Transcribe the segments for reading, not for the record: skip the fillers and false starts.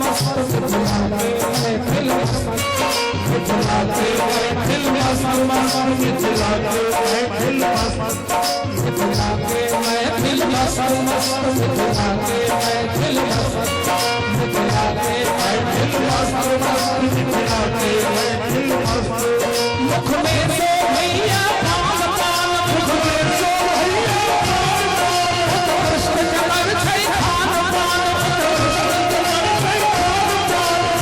मस्त मिथिला के महफिल मस्त मिथिला के महफिल मस्त मिथिला के महफिल मस्त मिथिला के महफिल मस्त मिथिला के महफिल मस्त मिथिला के महफिल मस्त मिथिला के महफिल मस्त मुख में से भैया पान पान मुख में से भैया पान पान कृष्ण जबर छै खान पान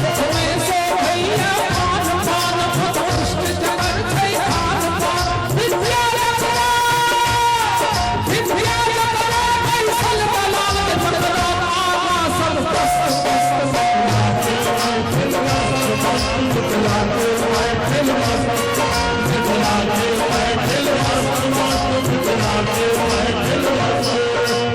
मुख में से भैया पान पान कृष्ण जबर छै खान पान विद्या जगरा कैसल बलाल जगरा सब मस्त मिथिला के महफिल मस्त मिथिला के महफिल मस्त मिथिला के महफिल मस्त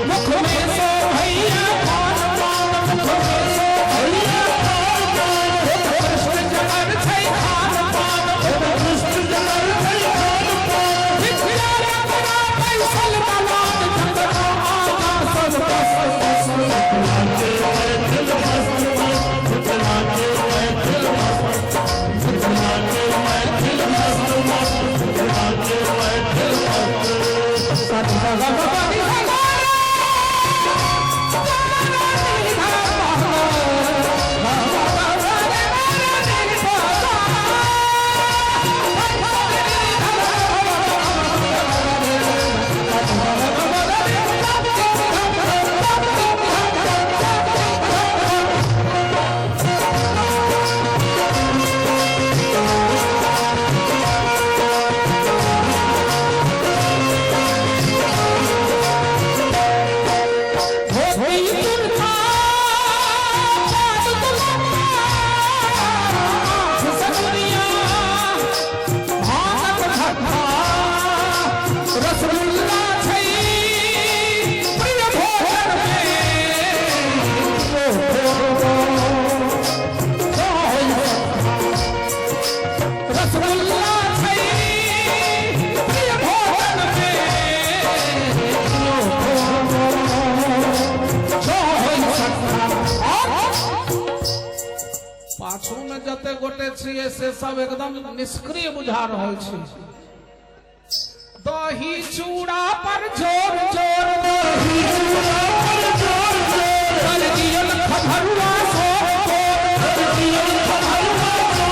मुख में से भैया पान पान मुख में से भैया पान पान कृष्ण जबर छै खान पान कृष्ण जबर छै खान पान मिथिला जगरा कैसल बलाल जगरा सब मस्त मिथिला के महफिल मस्त मिथिला के महफिल मस्त मिथिला के महफिल मस्त मिथिला के महफिल मस्त सतगम पाछू में जते गोटे छिए से सब एकदम निष्क्रिय बुझा रहल छी दही चूड़ा पर जोर जोर दही चूड़ा पर जोर जोर कर दियल खभरुआ सो कर दियल खभरुआ सो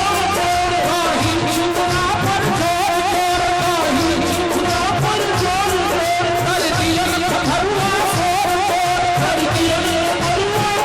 दही चूड़ा पर जोर जोर दही चूड़ा पर जोर जोर कर दियल खभरुआ सो कर दियल खभरुआ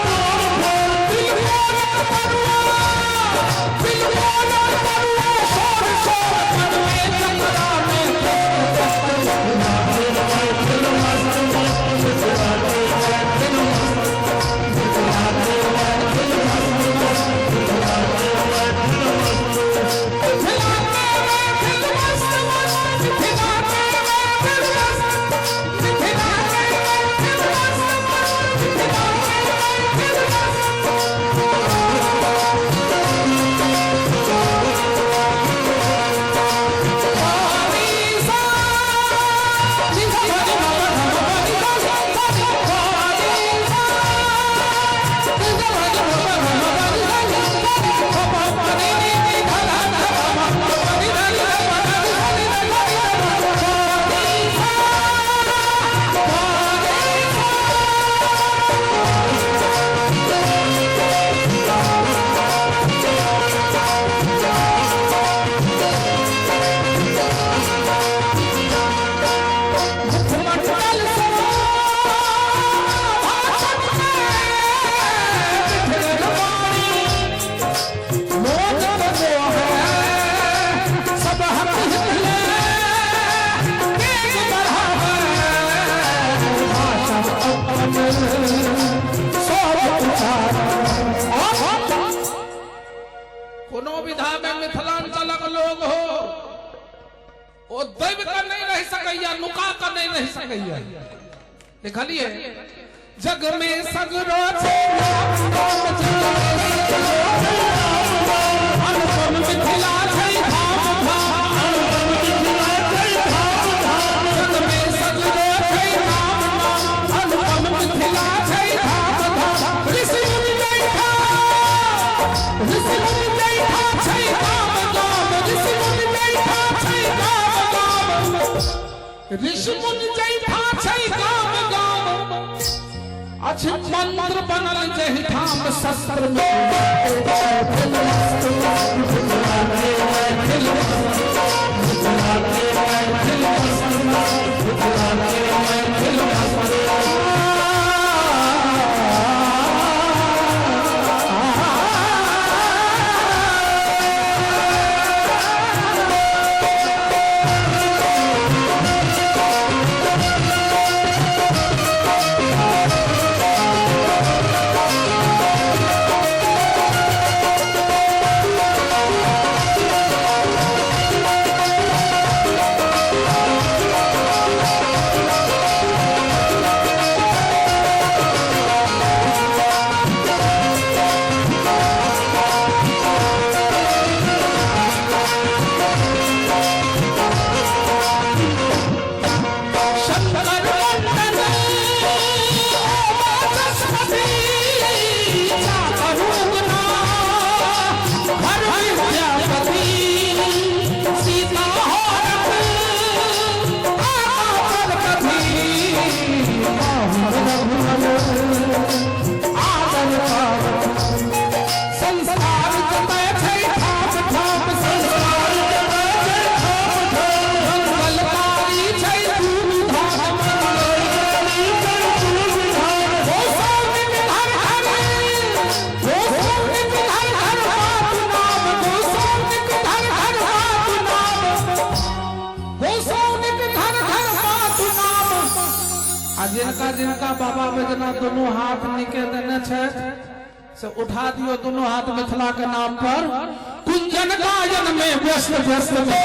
कोनो विधा में मिथिलांचलक लोग हो ओ दैव का नहीं रह सकैया नुका का नहीं रह सकैया देखलिए जग में सगरो छे अनुपम मिथिला छै धाम धाम जग में सगरो छै धाम धाम अनुपम मिथिला छै धाम धाम ऋषि मुनि बैठा ऋषि मुनि बैठा छै गाम गाम ऋषि मुनि बैठा छै गाम गाम ऋषि मुनि बैठा छै गाम गाम अच्छे मंत्र बनल जहि ठाम शस्त्र में जिनका बाबा बैजनाथ दोनों हाथ नीके देने छे से उठा दियो दोनों हाथ मिथिला के नाम पर कुंजन गायन में व्यस्त व्यस्त में